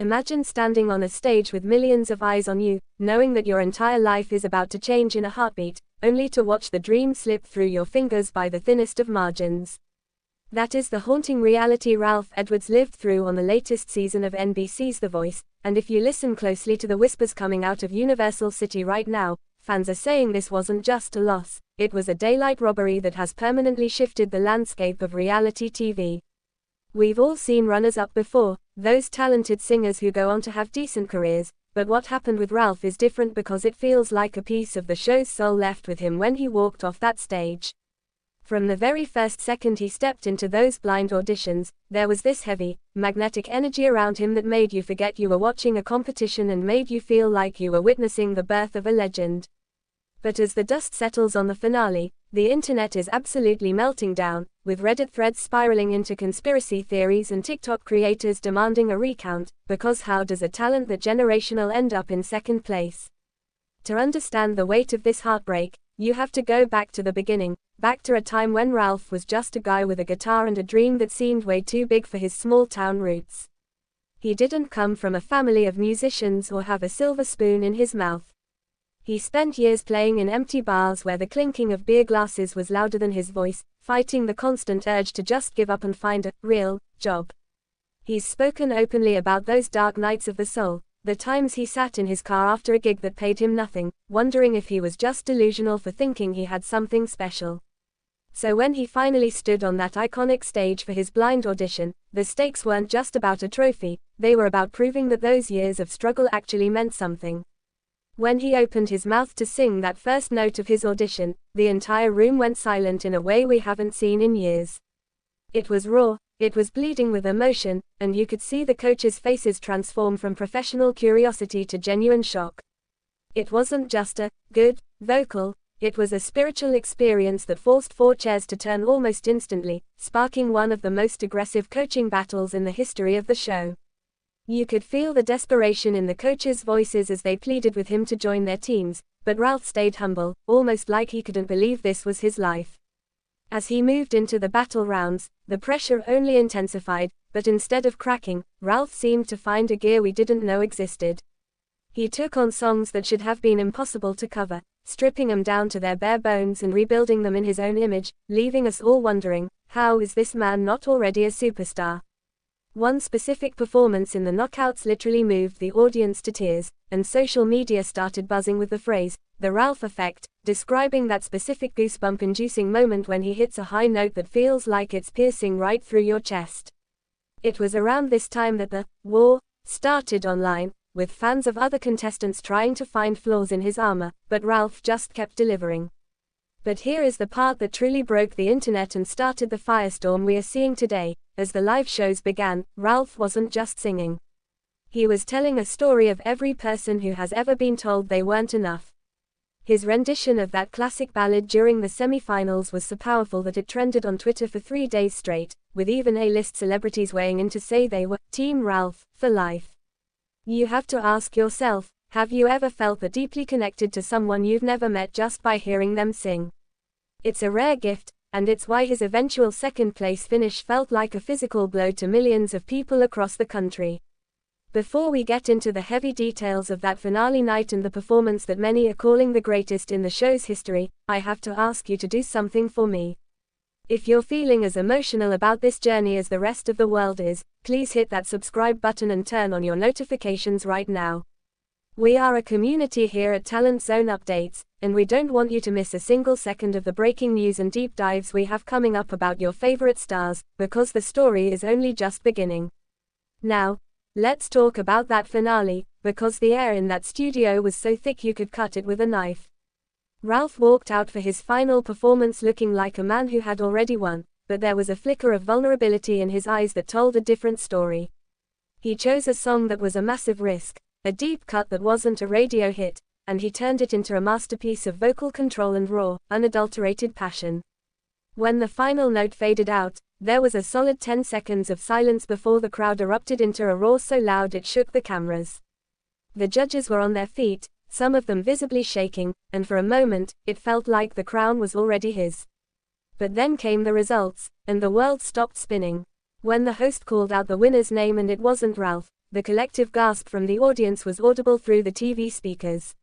Imagine standing on a stage with millions of eyes on you, knowing that your entire life is about to change in a heartbeat, only to watch the dream slip through your fingers by the thinnest of margins. That is the haunting reality Ralph Edwards lived through on the latest season of NBC's The Voice, and if you listen closely to the whispers coming out of Universal City right now, fans are saying this wasn't just a loss, it was a daylight robbery that has permanently shifted the landscape of reality TV. We've all seen runners-up before, those talented singers who go on to have decent careers, but what happened with Ralph is different because it feels like a piece of the show's soul left with him when he walked off that stage. From the very first second he stepped into those blind auditions, there was this heavy, magnetic energy around him that made you forget you were watching a competition and made you feel like you were witnessing the birth of a legend. But as the dust settles on the finale, the internet is absolutely melting down, with Reddit threads spiraling into conspiracy theories and TikTok creators demanding a recount, because how does a talent that generational end up in second place? To understand the weight of this heartbreak, you have to go back to the beginning, back to a time when Ralph was just a guy with a guitar and a dream that seemed way too big for his small-town roots. He didn't come from a family of musicians or have a silver spoon in his mouth. He spent years playing in empty bars where the clinking of beer glasses was louder than his voice, fighting the constant urge to just give up and find a real job. He's spoken openly about those dark nights of the soul, the times he sat in his car after a gig that paid him nothing, wondering if he was just delusional for thinking he had something special. So when he finally stood on that iconic stage for his blind audition, the stakes weren't just about a trophy, they were about proving that those years of struggle actually meant something. When he opened his mouth to sing that first note of his audition, the entire room went silent in a way we haven't seen in years. It was raw, it was bleeding with emotion, and you could see the coaches' faces transform from professional curiosity to genuine shock. It wasn't just a good vocal, it was a spiritual experience that forced four chairs to turn almost instantly, sparking one of the most aggressive coaching battles in the history of the show. You could feel the desperation in the coaches' voices as they pleaded with him to join their teams, but Ralph stayed humble, almost like he couldn't believe this was his life. As he moved into the battle rounds, the pressure only intensified, but instead of cracking, Ralph seemed to find a gear we didn't know existed. He took on songs that should have been impossible to cover, stripping them down to their bare bones and rebuilding them in his own image, leaving us all wondering, how is this man not already a superstar? One specific performance in the Knockouts literally moved the audience to tears, and social media started buzzing with the phrase, the Ralph effect, describing that specific goosebump-inducing moment when he hits a high note that feels like it's piercing right through your chest. It was around this time that the war started online, with fans of other contestants trying to find flaws in his armor, but Ralph just kept delivering. But here is the part that truly broke the internet and started the firestorm we are seeing today. As the live shows began, Ralph wasn't just singing. He was telling a story of every person who has ever been told they weren't enough. His rendition of that classic ballad during the semi-finals was so powerful that it trended on Twitter for 3 days straight, with even A-list celebrities weighing in to say they were Team Ralph for life. You have to ask yourself, have you ever felt that deeply connected to someone you've never met just by hearing them sing? It's a rare gift, and it's why his eventual second-place finish felt like a physical blow to millions of people across the country. Before we get into the heavy details of that finale night and the performance that many are calling the greatest in the show's history, I have to ask you to do something for me. If you're feeling as emotional about this journey as the rest of the world is, please hit that subscribe button and turn on your notifications right now. We are a community here at Talent Zone Updates, and we don't want you to miss a single second of the breaking news and deep dives we have coming up about your favorite stars, because the story is only just beginning. Now, let's talk about that finale, because the air in that studio was so thick you could cut it with a knife. Ralph walked out for his final performance looking like a man who had already won, but there was a flicker of vulnerability in his eyes that told a different story. He chose a song that was a massive risk, a deep cut that wasn't a radio hit, and he turned it into a masterpiece of vocal control and raw, unadulterated passion. When the final note faded out, there was a solid 10 seconds of silence before the crowd erupted into a roar so loud it shook the cameras. The judges were on their feet, some of them visibly shaking, and for a moment, it felt like the crown was already his. But then came the results, and the world stopped spinning. When the host called out the winner's name and it wasn't Ralph, the collective gasp from the audience was audible through the TV speakers.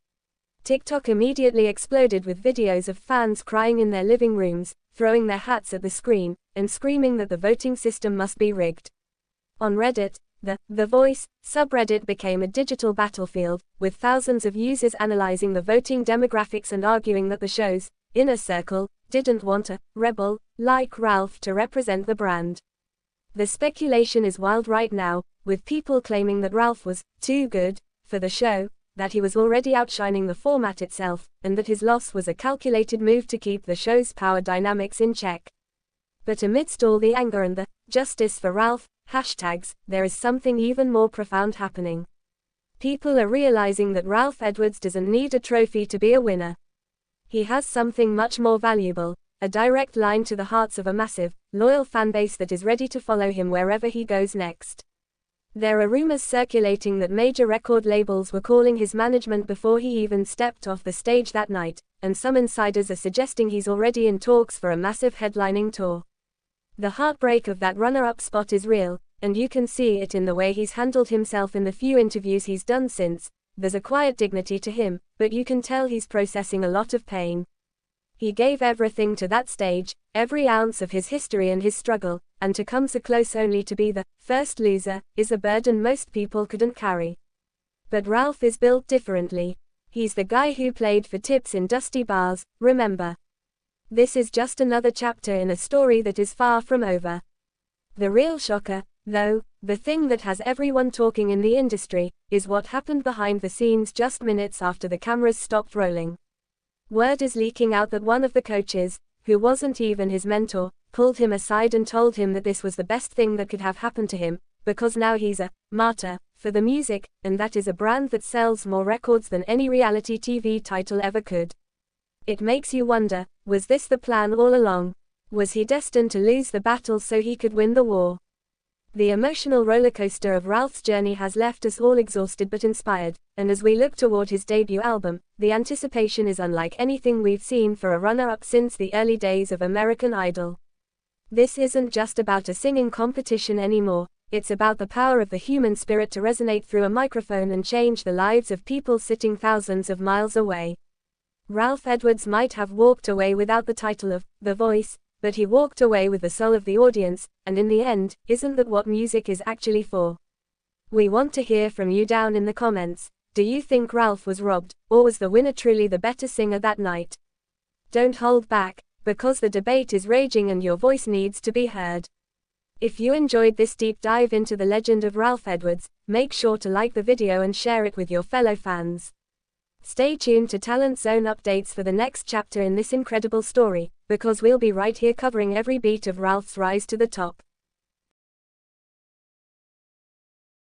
TikTok immediately exploded with videos of fans crying in their living rooms, throwing their hats at the screen, and screaming that the voting system must be rigged. On Reddit, the Voice subreddit became a digital battlefield, with thousands of users analyzing the voting demographics and arguing that the show's inner circle didn't want a rebel like Ralph to represent the brand. The speculation is wild right now, with people claiming that Ralph was too good for the show, that he was already outshining the format itself, and that his loss was a calculated move to keep the show's power dynamics in check. But amidst all the anger and the "justice for Ralph" hashtags, there is something even more profound happening. People are realizing that Ralph Edwards doesn't need a trophy to be a winner. He has something much more valuable, a direct line to the hearts of a massive, loyal fanbase that is ready to follow him wherever he goes next. There are rumors circulating that major record labels were calling his management before he even stepped off the stage that night, and some insiders are suggesting he's already in talks for a massive headlining tour. The heartbreak of that runner-up spot is real, and you can see it in the way he's handled himself in the few interviews he's done since. There's a quiet dignity to him, but you can tell he's processing a lot of pain. He gave everything to that stage, every ounce of his history and his struggle, and to come so close only to be the first loser is a burden most people couldn't carry. But Ralph is built differently. He's the guy who played for tips in dusty bars, remember? This is just another chapter in a story that is far from over. The real shocker, though, the thing that has everyone talking in the industry, is what happened behind the scenes just minutes after the cameras stopped rolling. Word is leaking out that one of the coaches, who wasn't even his mentor, pulled him aside and told him that this was the best thing that could have happened to him, because now he's a martyr for the music, and that is a brand that sells more records than any reality TV title ever could. It makes you wonder, was this the plan all along? Was he destined to lose the battle so he could win the war? The emotional rollercoaster of Ralph's journey has left us all exhausted but inspired, and as we look toward his debut album, the anticipation is unlike anything we've seen for a runner-up since the early days of American Idol. This isn't just about a singing competition anymore, it's about the power of the human spirit to resonate through a microphone and change the lives of people sitting thousands of miles away. Ralph Edwards might have walked away without the title of The Voice, but he walked away with the soul of the audience, and in the end, isn't that what music is actually for? We want to hear from you down in the comments. Do you think Ralph was robbed, or was the winner truly the better singer that night? Don't hold back, because the debate is raging and your voice needs to be heard. If you enjoyed this deep dive into the legend of Ralph Edwards, make sure to like the video and share it with your fellow fans. Stay tuned to Talent Zone updates for the next chapter in this incredible story, because we'll be right here covering every beat of Ralph's rise to the top.